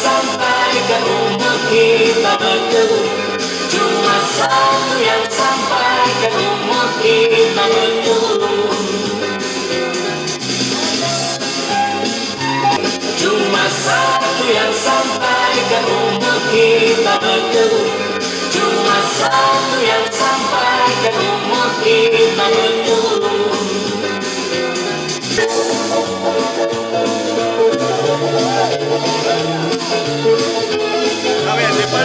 sampaikan umur kita berteduh. Cuma satu yang sampaikan umur kita berteduh. Cuma satu yang sampaikan umur kita berteduh. Cuma satu yang sampaikan umur kita berteduh.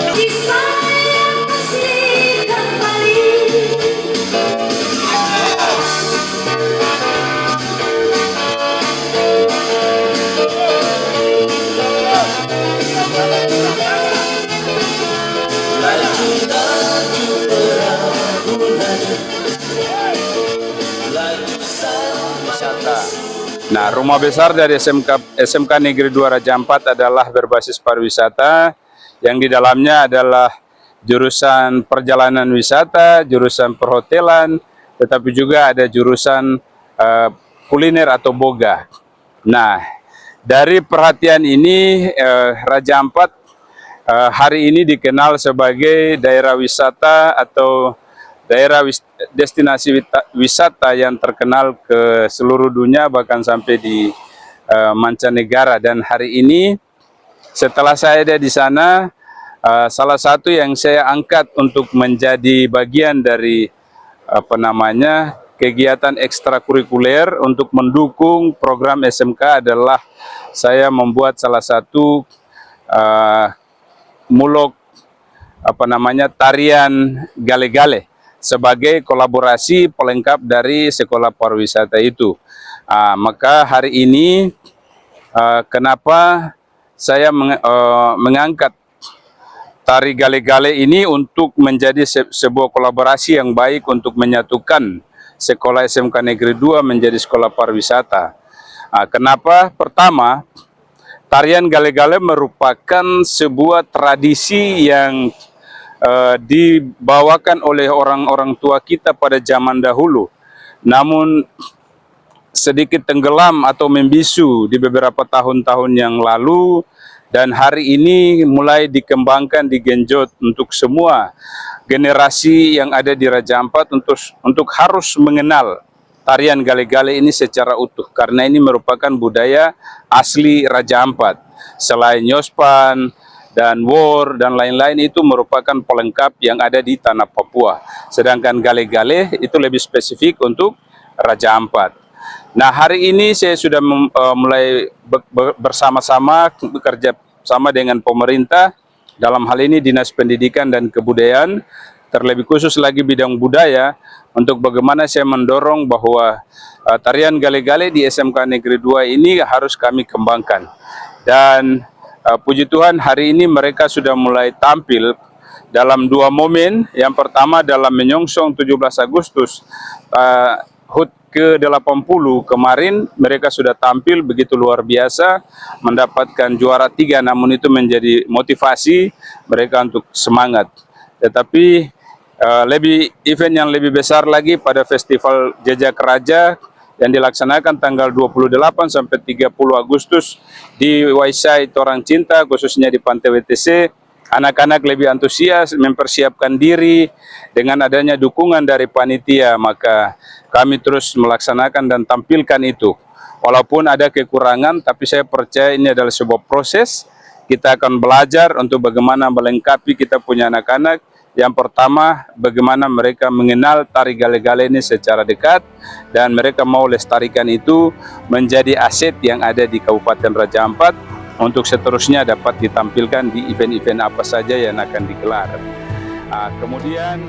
Kisah yang masih kembali. Laju-laju perahu laju. Wisata. Nah, rumah besar dari SMK Negeri 2 Raja Ampat adalah berbasis pariwisata, yang di dalamnya adalah jurusan perjalanan wisata, jurusan perhotelan, tetapi juga ada jurusan kuliner atau boga. Nah, dari perhatian ini Raja Ampat hari ini dikenal sebagai daerah wisata atau daerah destinasi wisata yang terkenal ke seluruh dunia, bahkan sampai di mancanegara. Dan hari ini setelah saya ada di sana, salah satu yang saya angkat untuk menjadi bagian dari kegiatan ekstrakurikuler untuk mendukung program SMK adalah saya membuat salah satu mulok tarian gale-gale sebagai kolaborasi pelengkap dari sekolah pariwisata itu. Maka hari ini kenapa saya mengangkat tari gale-gale ini untuk menjadi sebuah kolaborasi yang baik untuk menyatukan sekolah SMK Negeri 2 menjadi sekolah pariwisata. Kenapa? Pertama, tarian gale-gale merupakan sebuah tradisi yang dibawakan oleh orang-orang tua kita pada zaman dahulu, namun sedikit tenggelam atau membisu di beberapa tahun-tahun yang lalu, dan hari ini mulai dikembangkan, digenjot untuk semua generasi yang ada di Raja Ampat untuk harus mengenal tarian gale-gale ini secara utuh, karena ini merupakan budaya asli Raja Ampat. Selain Nyospan dan Wor dan lain-lain, itu merupakan pelengkap yang ada di tanah Papua. Sedangkan gale-gale itu lebih spesifik untuk Raja Ampat. Nah, hari ini saya sudah mulai bersama-sama bekerja sama dengan pemerintah, dalam hal ini Dinas Pendidikan dan Kebudayaan, terlebih khusus lagi bidang budaya, untuk bagaimana saya mendorong bahwa tarian gale-gale di SMK Negeri 2 ini harus kami kembangkan. Dan puji Tuhan hari ini mereka sudah mulai tampil dalam dua momen. Yang pertama dalam menyongsong 17 Agustus HUT ke-80 kemarin, mereka sudah tampil begitu luar biasa, mendapatkan juara 3, namun itu menjadi motivasi mereka untuk semangat. Tetapi event yang lebih besar lagi pada Festival Jejak Raja yang dilaksanakan tanggal 28 sampai 30 Agustus di Waisai Torang Cinta, khususnya di Pantai WTC. Anak-anak lebih antusias mempersiapkan diri dengan adanya dukungan dari panitia, maka kami terus melaksanakan dan tampilkan itu. Walaupun ada kekurangan, tapi saya percaya ini adalah sebuah proses. Kita akan belajar untuk bagaimana melengkapi kita punya anak-anak. Yang pertama, bagaimana mereka mengenal tari gale-gale ini secara dekat, dan mereka mau lestarikan itu menjadi aset yang ada di Kabupaten Raja Ampat, untuk seterusnya dapat ditampilkan di event-event apa saja yang akan digelar. Kemudian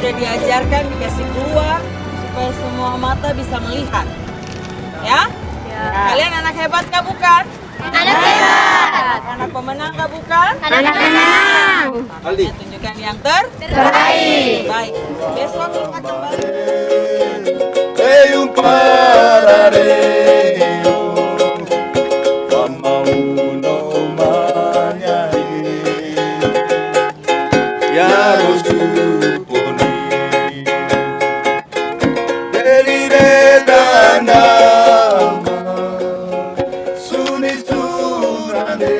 sudah diajarkan, dikasih peluang supaya semua mata bisa melihat. Ya? Kalian anak hebat kah bukan? Anak hebat. Anak pemenang kah bukan? Anak pemenang. Ya, tunjukkan yang Terbaik. baik. Besok kita kembali. Ei parareo Pamauno manyai Yaro suponi Derire danama Suni suranema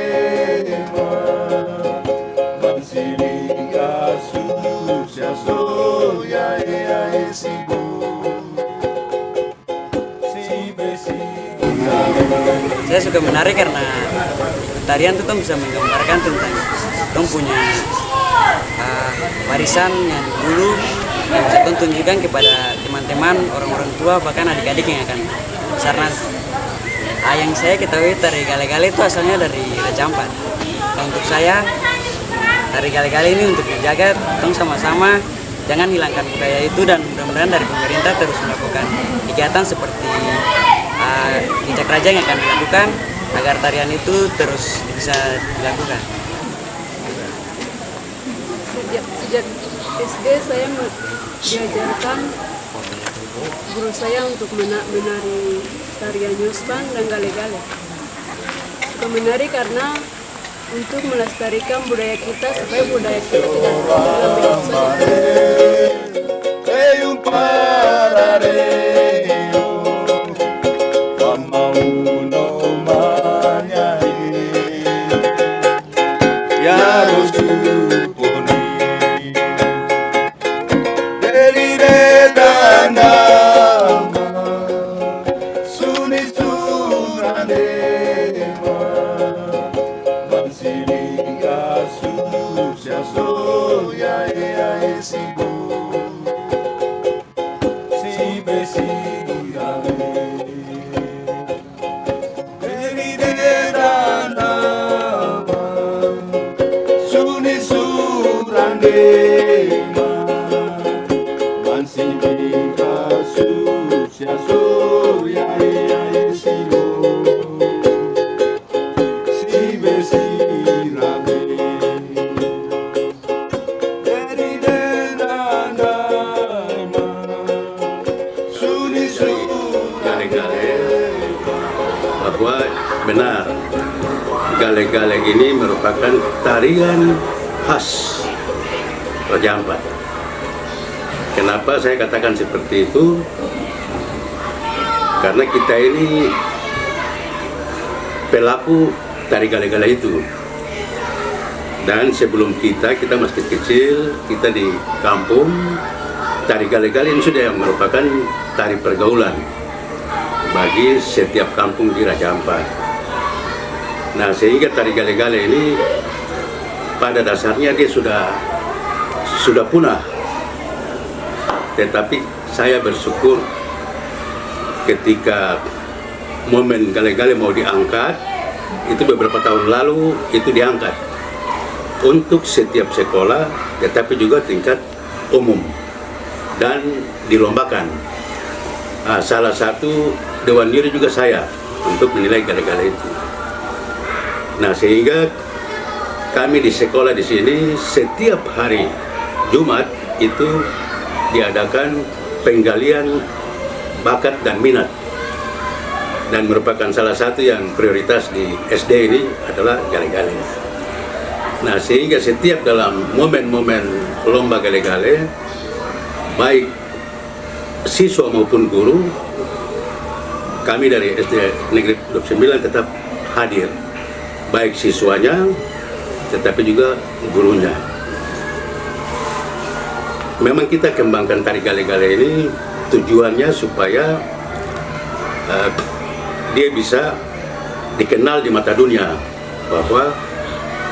Mansili asusya soya sibo Saya suka menari karena tarian itu bisa menggambarkan tentang dong punya warisan yang dulu yang bisa tunjukkan kepada teman-teman, orang-orang tua, bahkan adik-adik yang akan besar nanti. Yang saya ketahui tari gale-gale itu asalnya dari Raja Ampat. Nah, untuk saya tari gale-gale ini untuk dijaga, dong sama-sama jangan hilangkan budaya itu, dan mudah-mudahan dari pemerintah terus melakukan kegiatan seperti Gicak Raja yang akan dilakukan agar tarian itu terus bisa dilakukan. Sejak SD saya diajarkan guru saya untuk menari tarian Yospan dan gale-gale. Suka menari karena untuk melestarikan budaya kita supaya budaya kita tidak hilang begitu saja. Bahwa benar gale-gale ini merupakan tarian khas Raja Ampat. Kenapa saya katakan seperti itu? Karena kita ini pelaku tari gale-gale itu. Dan sebelum kita masih kecil, kita di kampung, tari gale-gale ini sudah merupakan tari pergaulan bagi setiap kampung di Raja Ampat. Nah, sehingga tari gale-gale ini pada dasarnya dia sudah punah. Tetapi saya bersyukur ketika momen gale-gale mau diangkat, itu beberapa tahun lalu itu diangkat untuk setiap sekolah, tetapi juga tingkat umum dan dilombakan. Salah satu dewan juri juga saya untuk menilai gale-gale itu. Nah, sehingga kami di sekolah di sini setiap hari Jumat itu diadakan penggalian bakat dan minat, dan merupakan salah satu yang prioritas di SD ini adalah gale-gale. Nah, sehingga setiap dalam momen-momen lomba gale-gale, baik siswa maupun guru, kami dari SD Negeri 29 tetap hadir, baik siswanya tetapi juga gurunya. Memang kita kembangkan tari gale-gale ini tujuannya supaya dia bisa dikenal di mata dunia bahwa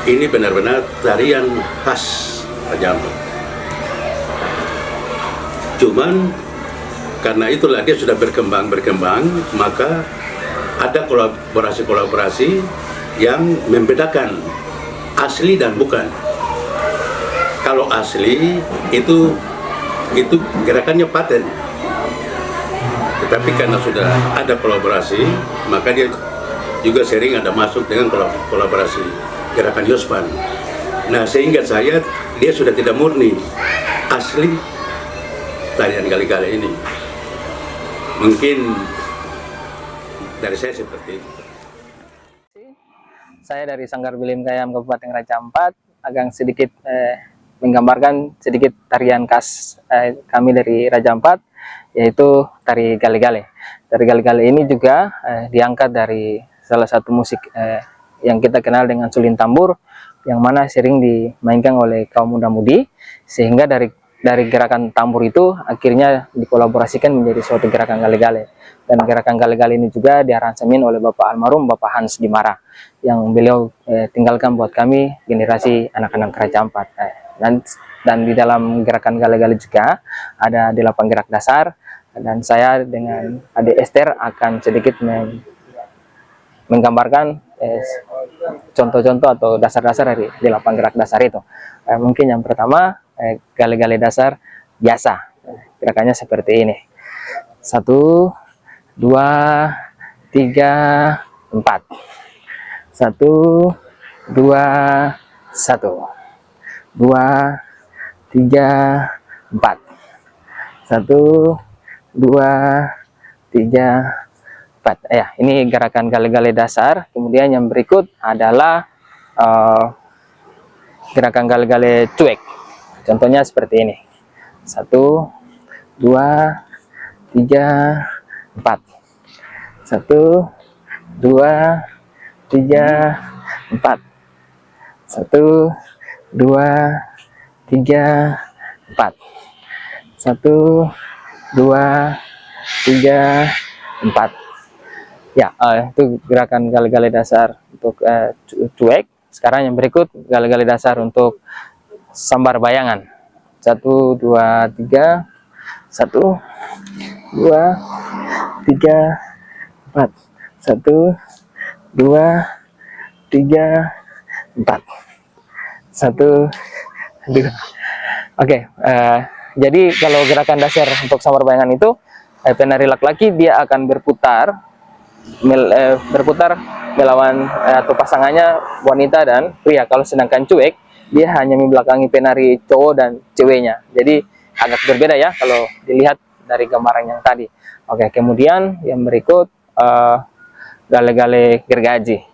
ini benar-benar tarian khas Raja Ampat. Cuman karena itulah dia sudah berkembang, maka ada kolaborasi yang membedakan asli dan bukan. Kalau asli itu itu gerakannya paten. Tetapi karena sudah ada kolaborasi, maka dia juga sering ada masuk dengan kolaborasi gerakan Yospan. Nah, sehingga dia sudah tidak murni asli tarian gale-gale ini. Mungkin dari saya seperti itu. Saya dari Sanggar Bilim Kayam Kabupaten Raja Ampat akan sedikit menggambarkan sedikit tarian khas kami dari Raja Ampat, yaitu tari gale-gale. Tari gale-gale ini juga diangkat dari salah satu musik yang kita kenal dengan sulin tambur, yang mana sering dimainkan oleh kaum muda-mudi, sehingga dari gerakan tambur itu akhirnya dikolaborasikan menjadi suatu gerakan gale-gale. Dan gerakan gale-gale ini juga diaransemen oleh Bapak almarhum Bapak Hans Dimara, yang beliau tinggalkan buat kami generasi anak-anak Raja Ampat. Dan di dalam gerakan gale-gale juga ada 8 gerak dasar, dan saya dengan adik Esther akan sedikit menggambarkan contoh-contoh atau dasar-dasar dari 8 gerak dasar itu. Mungkin yang pertama gale-gale dasar biasa, gerakannya seperti ini: 1, 2, 3, 4. 1, 2, 1. 2, 3, 4. 1, 2, 3, 4. Ya, ini gerakan gale-gale dasar. Kemudian yang berikut adalah gerakan gale-gale cuek. Contohnya seperti ini: 1, 2, 3, 4. 1, 2, 3, 4. 1, 2, 3, 4. 1, 2, 3, 4. Ya, itu gerakan gale-gale dasar untuk cuek. Sekarang yang berikut gale-gale dasar untuk sambar bayangan. 1, 2, 3. 1, 2, 3, 4. 1, 2, 3, 4. 1, 2. Oke, jadi kalau gerakan dasar untuk sambar bayangan itu, penari laki-laki dia akan berputar melawan atau pasangannya wanita dan pria. Kalau sedangkan cuek, dia hanya membelakangi penari cowok dan ceweknya. Jadi agak berbeda ya kalau dilihat dari gambaran yang tadi. Oke, kemudian yang berikut gale-gale gergaji.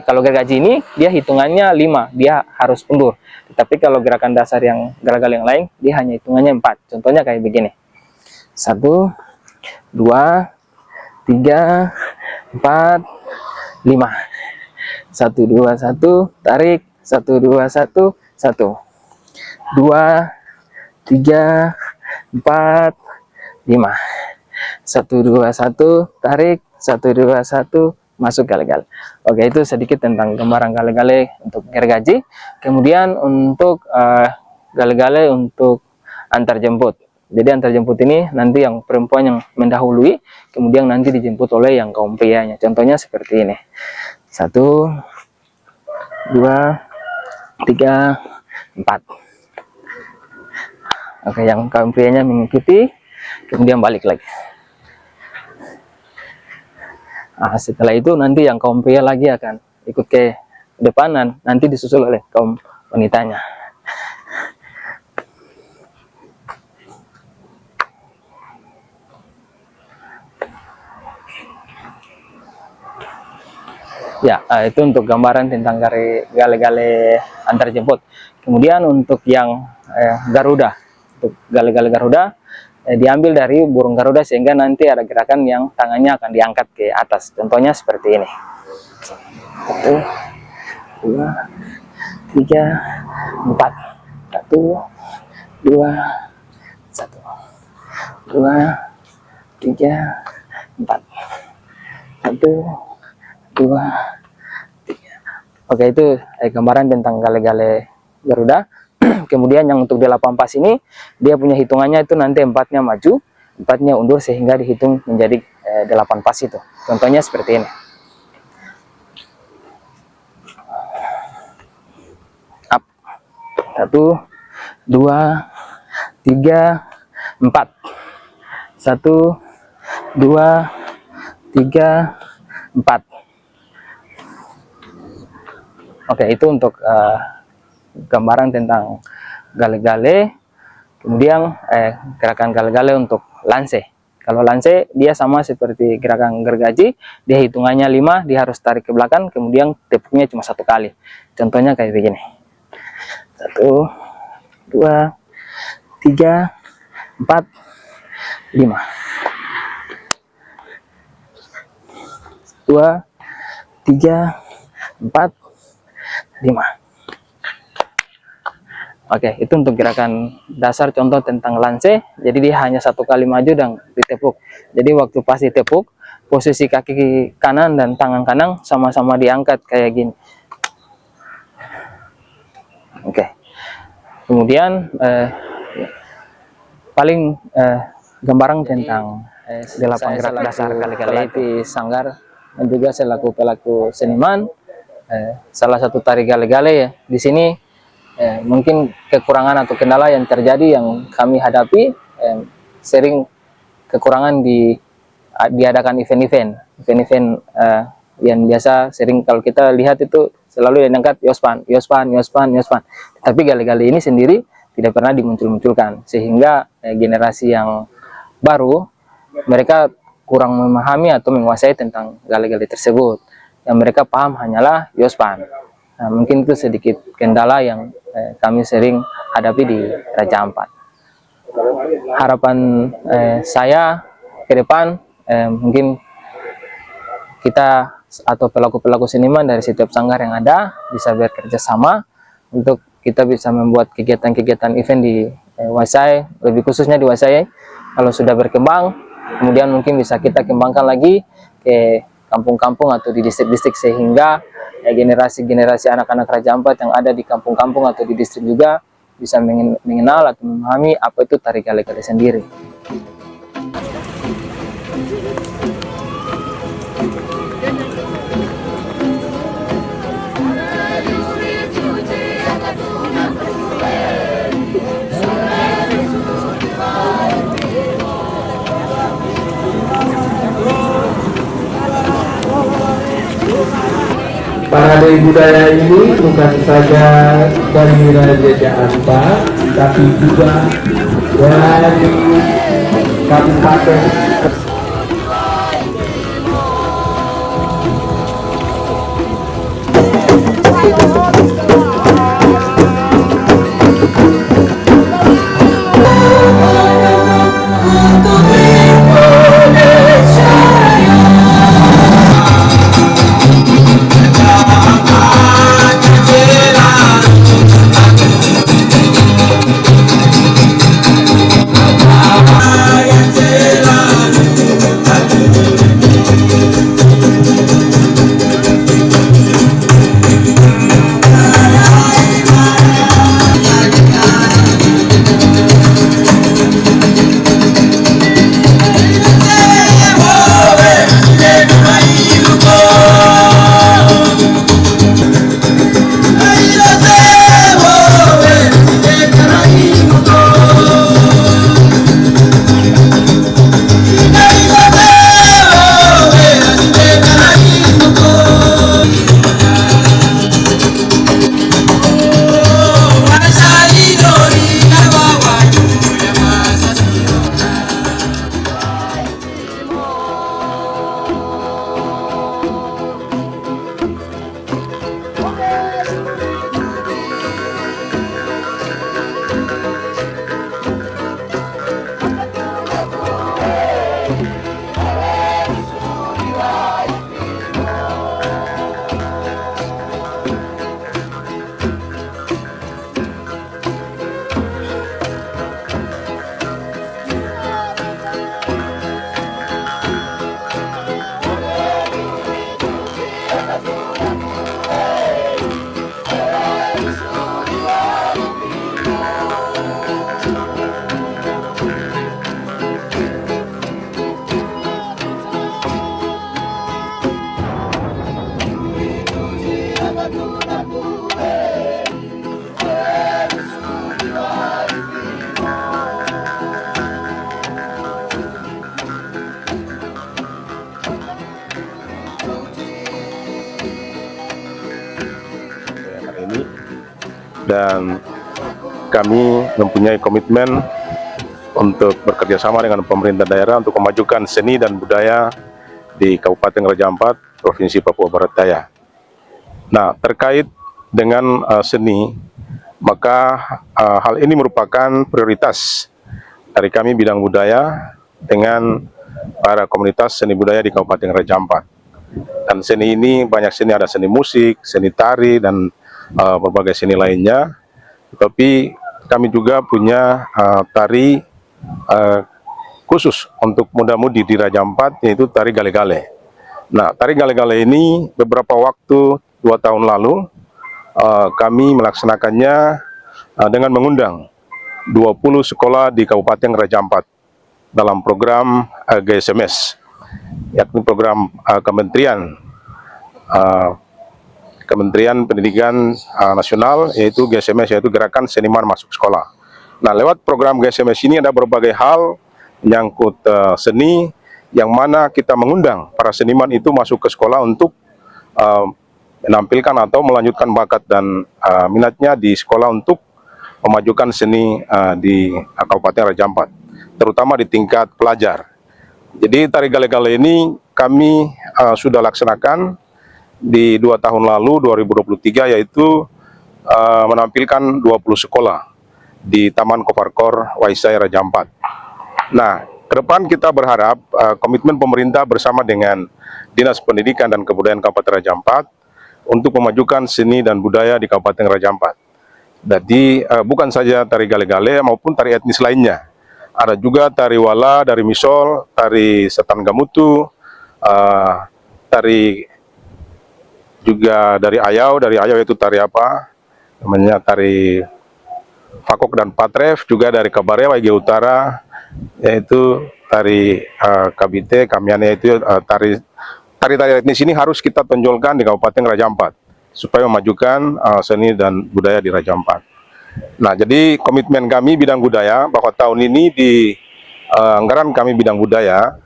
Kalau gergaji ini dia hitungannya 5, dia harus mundur. Tetapi kalau gerakan dasar yang gale-gale yang lain, dia hanya hitungannya 4. Contohnya kayak begini: 1, 2, 3, 4, 5. 1, 2, 1, tarik. 1, 2, 1, 1. 2, 3, 4, 5. 1, 2, 1, tarik. 1, 2, 1, masuk gale-gale. Oke, itu sedikit tentang gambaran gale-gale untuk gergaji. Kemudian untuk gale-gale untuk antar jemput. Jadi antar jemput ini nanti yang perempuan yang mendahului, kemudian nanti dijemput oleh yang kaum prianya. Contohnya seperti ini: 1, 2, 3, 4. Oke, yang kaum prianya mengikuti, kemudian balik lagi. Nah, setelah itu nanti yang kaum pria lagi akan ikut ke depanan, nanti disusul oleh kaum wanitanya. Ya, itu untuk gambaran tentang gale-gale antar jemput. Kemudian untuk yang Garuda, untuk gale-gale Garuda diambil dari burung Garuda, sehingga nanti ada gerakan yang tangannya akan diangkat ke atas. Contohnya seperti ini: 1, 2, 3, 4. 1, 2, 1. 2, 3, 4. 1, 2, 3. Oke, itu gambaran tentang gale-gale Garuda. Kemudian yang untuk 8 pas ini, dia punya hitungannya itu nanti 4-nya maju, 4-nya undur, sehingga dihitung menjadi 8 pas itu. Contohnya seperti ini: up. 1, 2, 3, 4. 1, 2, 3, 4. Oke, itu untuk gambaran tentang gale-gale. Kemudian gerakan gale-gale untuk lance. Kalau lance dia sama seperti gerakan gergaji, dia hitungannya 5, dia harus tarik ke belakang, kemudian tepuknya cuma 1 kali. Contohnya kayak begini. 1, 2, 3, 4, 5. 2, 3, 4, 5. Oke, itu untuk gerakan dasar contoh tentang lance. Jadi dia hanya 1 kali maju dan ditepuk. Jadi waktu pas ditepuk, posisi kaki kanan dan tangan kanan sama-sama diangkat kayak gini. Oke. Kemudian paling gambaran tentang 8 gerak dasar kali-kali di sanggar, dan juga selaku pelaku seniman. Salah satu tari gale-gale ya di sini. Mungkin kekurangan atau kendala yang terjadi yang kami hadapi, sering kekurangan diadakan event-event yang biasa sering kalau kita lihat itu selalu yang diangkat yospan. Tapi gale-gale ini sendiri tidak pernah dimuncul-munculkan, sehingga generasi yang baru mereka kurang memahami atau menguasai tentang gale-gale tersebut. Yang mereka paham hanyalah yospan. Nah, mungkin itu sedikit kendala yang kami sering hadapi di Raja Ampat. Harapan saya ke depan, mungkin kita atau pelaku-pelaku seniman dari setiap sanggar yang ada bisa bekerja sama untuk kita bisa membuat kegiatan-kegiatan event di Wasai, lebih khususnya di Wasai. Kalau sudah berkembang, kemudian mungkin bisa kita kembangkan lagi ke kampung-kampung atau di distrik-distrik, sehingga generasi-generasi anak-anak Raja Ampat yang ada di kampung-kampung atau di distrik juga bisa mengenal atau memahami apa itu tari gale-gale sendiri. Parade budaya ini bukan saja dari Raja Ampat, tapi juga dari kabupaten. dan kami mempunyai komitmen untuk bekerja sama dengan pemerintah daerah untuk memajukan seni dan budaya di Kabupaten Raja Ampat, Provinsi Papua Barat Daya. Nah, terkait dengan seni, maka hal ini merupakan prioritas dari kami bidang budaya dengan para komunitas seni budaya di Kabupaten Raja Ampat. Dan seni ini banyak seni, ada seni musik, seni tari, dan berbagai seni lainnya. Tapi kami juga punya tari khusus untuk muda-mudi di Raja Ampat, yaitu tari gale-gale. Nah, tari gale-gale ini beberapa waktu 2 tahun lalu kami melaksanakannya dengan mengundang 20 sekolah di Kabupaten Raja Ampat dalam program GSMS, yakni program Kementerian Pendidikan Nasional, yaitu GSMS, yaitu Gerakan Seniman Masuk Sekolah. Nah, lewat program GSMS ini ada berbagai hal menyangkut seni, yang mana kita mengundang para seniman itu masuk ke sekolah untuk menampilkan atau melanjutkan bakat dan minatnya di sekolah untuk memajukan seni di Kabupaten Raja Ampat, terutama di tingkat pelajar. Jadi tari gale-gale ini kami sudah laksanakan di 2 tahun lalu, 2023, yaitu menampilkan 20 sekolah di Taman Koparkor Waisai Raja Ampat. Nah, ke depan kita berharap komitmen pemerintah bersama dengan Dinas Pendidikan dan Kebudayaan Kabupaten Raja Ampat untuk memajukan seni dan budaya di Kabupaten Raja Ampat. Jadi bukan saja tari gale-gale maupun tari etnis lainnya. Ada juga tari wala dari Misol, tari setan gamutu, tari juga dari Ayau itu tari apa namanya, tari Fakok dan Patref, juga dari Kabare Waigi Utara yaitu tari Kabite, Kamiane, itu tari-tari etnis ini harus kita tonjolkan di Kabupaten Raja Ampat supaya memajukan seni dan budaya di Raja Ampat. Nah, jadi komitmen kami bidang budaya bahwa tahun ini di anggaran kami bidang budaya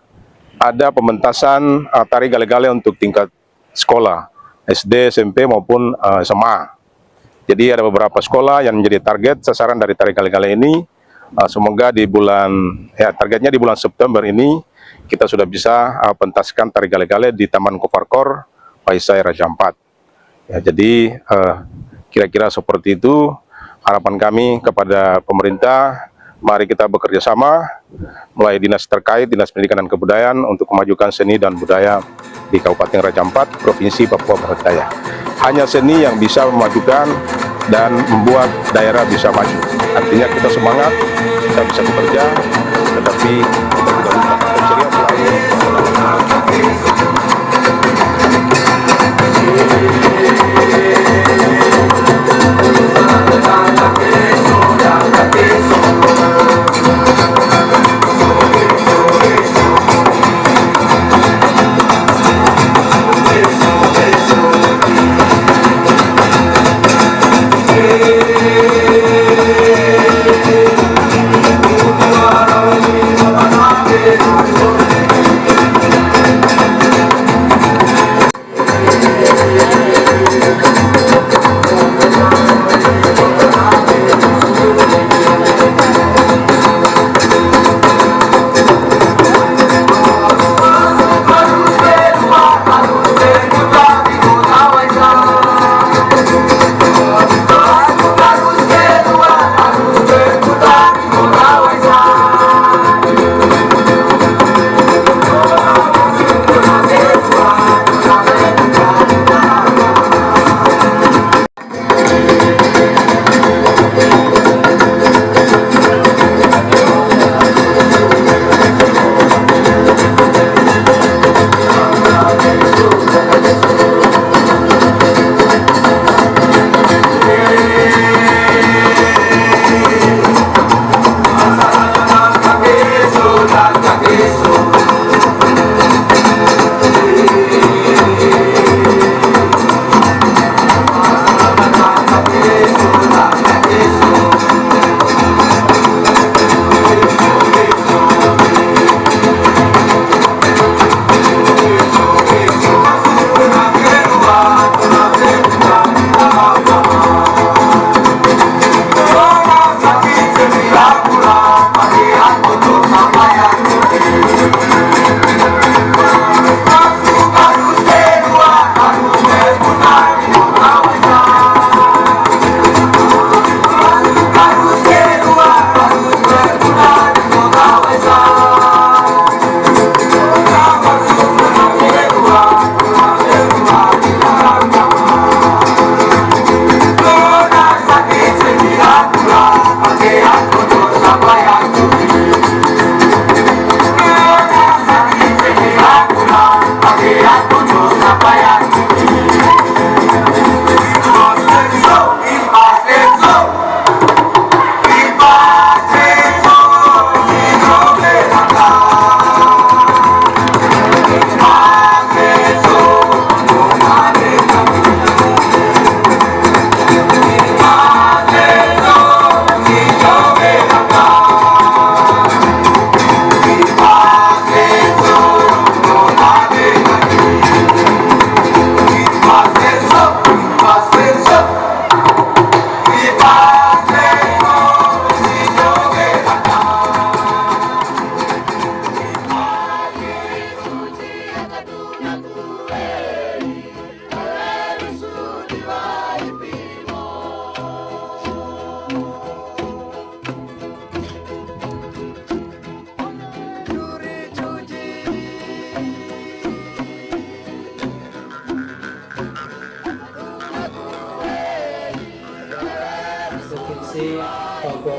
ada pementasan tari gale-gale untuk tingkat sekolah SD, SMP maupun SMA. Jadi ada beberapa sekolah yang menjadi target sasaran dari tari gale-gale ini. Semoga di targetnya di bulan September ini kita sudah bisa pentaskan tari gale-gale di Taman Koparkor Waisai Raja Ampat. Ya, jadi kira-kira seperti itu harapan kami kepada pemerintah. Mari kita bekerja sama mulai dinas terkait, Dinas Pendidikan dan Kebudayaan, untuk memajukan seni dan budaya di Kabupaten Raja Ampat, Provinsi Papua Barat Daya. Hanya seni yang bisa memajukan dan membuat daerah bisa maju. Artinya kita semangat, kita bisa bekerja, tetapi kita juga lupa ceria selalu. Bye.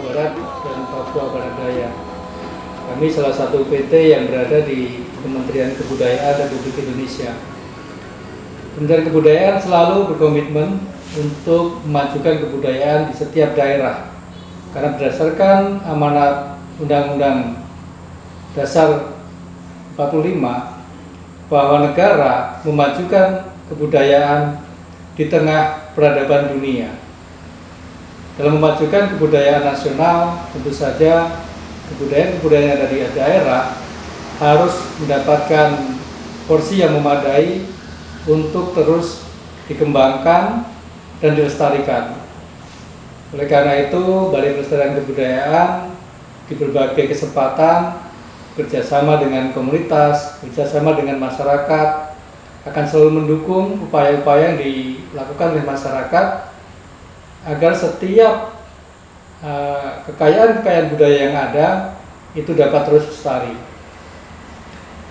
Barat dan Papua Barat Daya. Kami salah satu PT yang berada di Kementerian Kebudayaan Republik Indonesia. Kementerian Kebudayaan selalu berkomitmen untuk memajukan kebudayaan di setiap daerah. Karena berdasarkan amanat Undang-Undang Dasar 45 bahwa negara memajukan kebudayaan di tengah peradaban dunia. Dalam memajukan kebudayaan nasional, tentu saja kebudayaan-kebudayaan yang ada di daerah harus mendapatkan porsi yang memadai untuk terus dikembangkan dan dilestarikan. Oleh karena itu, Balai Pelestarian Kebudayaan di berbagai kesempatan bekerjasama dengan komunitas, bekerjasama dengan masyarakat, akan selalu mendukung upaya-upaya yang dilakukan oleh masyarakat agar setiap kekayaan-kekayaan budaya yang ada itu dapat terus lestari.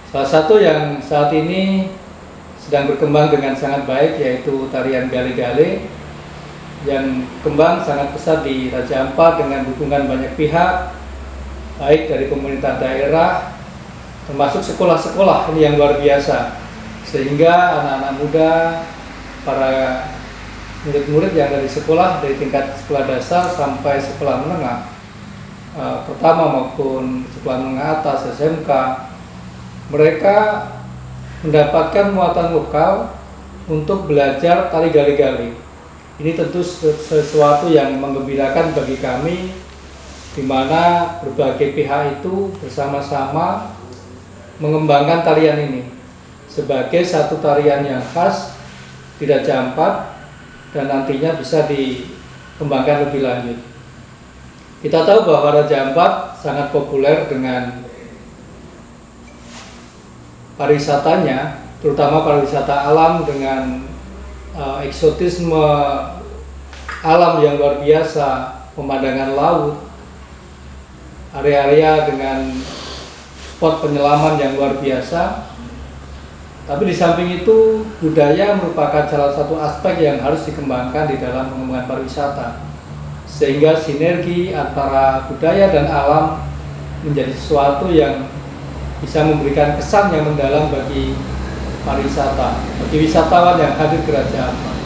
Salah satu yang saat ini sedang berkembang dengan sangat baik yaitu tarian gale-gale yang kembang sangat besar di Raja Ampat dengan dukungan banyak pihak, baik dari pemerintah daerah termasuk sekolah-sekolah ini yang luar biasa, sehingga anak-anak muda, para murid-murid yang dari sekolah, dari tingkat sekolah dasar sampai sekolah menengah pertama maupun sekolah menengah atas SMK, mereka mendapatkan muatan lokal untuk belajar tari gali-gali. Ini tentu sesuatu yang menggembirakan bagi kami, di mana berbagai pihak itu bersama-sama mengembangkan tarian ini sebagai satu tarian yang khas di Raja Ampat dan nantinya bisa dikembangkan lebih lanjut. Kita tahu bahwa Raja Ampat sangat populer dengan pariwisatanya, terutama pariwisata alam dengan eksotisme alam yang luar biasa, pemandangan laut, area-area dengan spot penyelaman yang luar biasa. Tapi di samping itu, budaya merupakan salah satu aspek yang harus dikembangkan di dalam pengembangan pariwisata, sehingga sinergi antara budaya dan alam menjadi sesuatu yang bisa memberikan kesan yang mendalam bagi pariwisata, bagi wisatawan yang hadir ke Raja Ampat.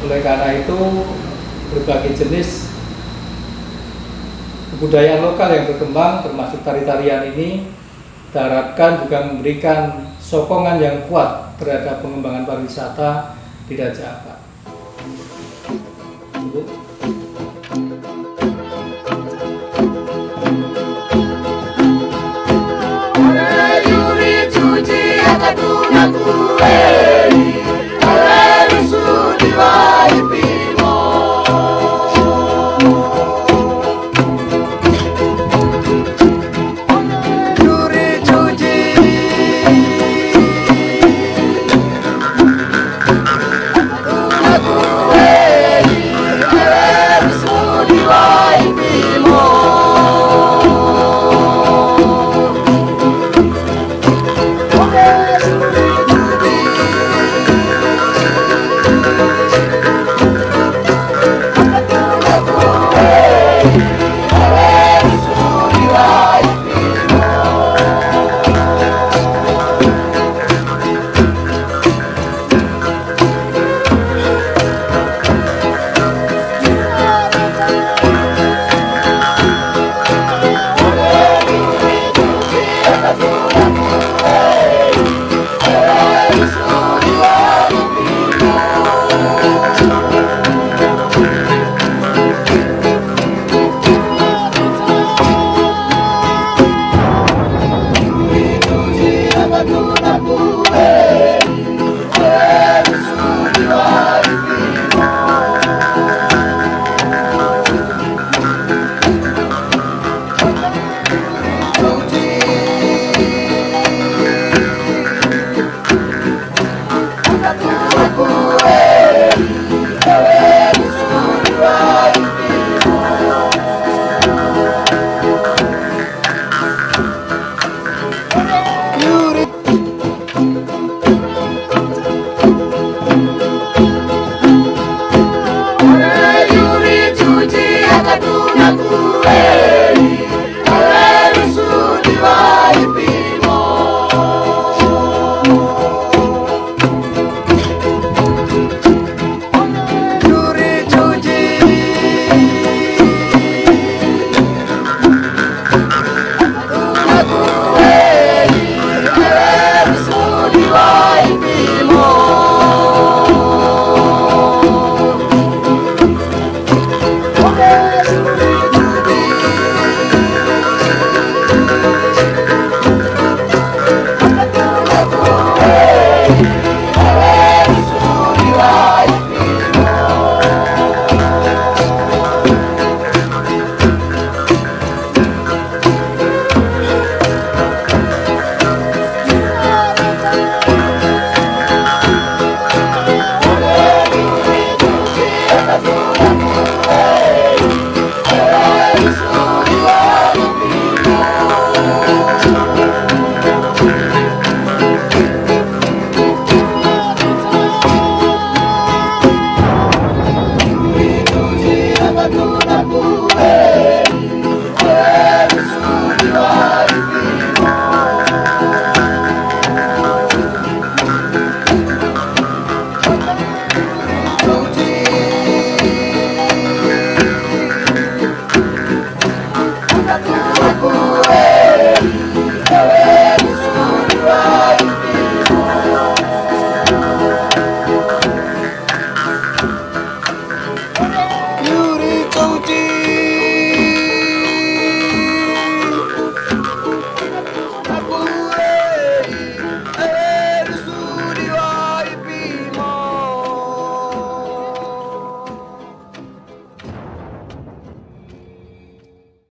Oleh karena itu, berbagai jenis kebudayaan lokal yang berkembang, termasuk tari-tarian ini, diharapkan juga memberikan sokongan yang kuat terhadap pengembangan pariwisata di Raja Ampat. Hey! gale.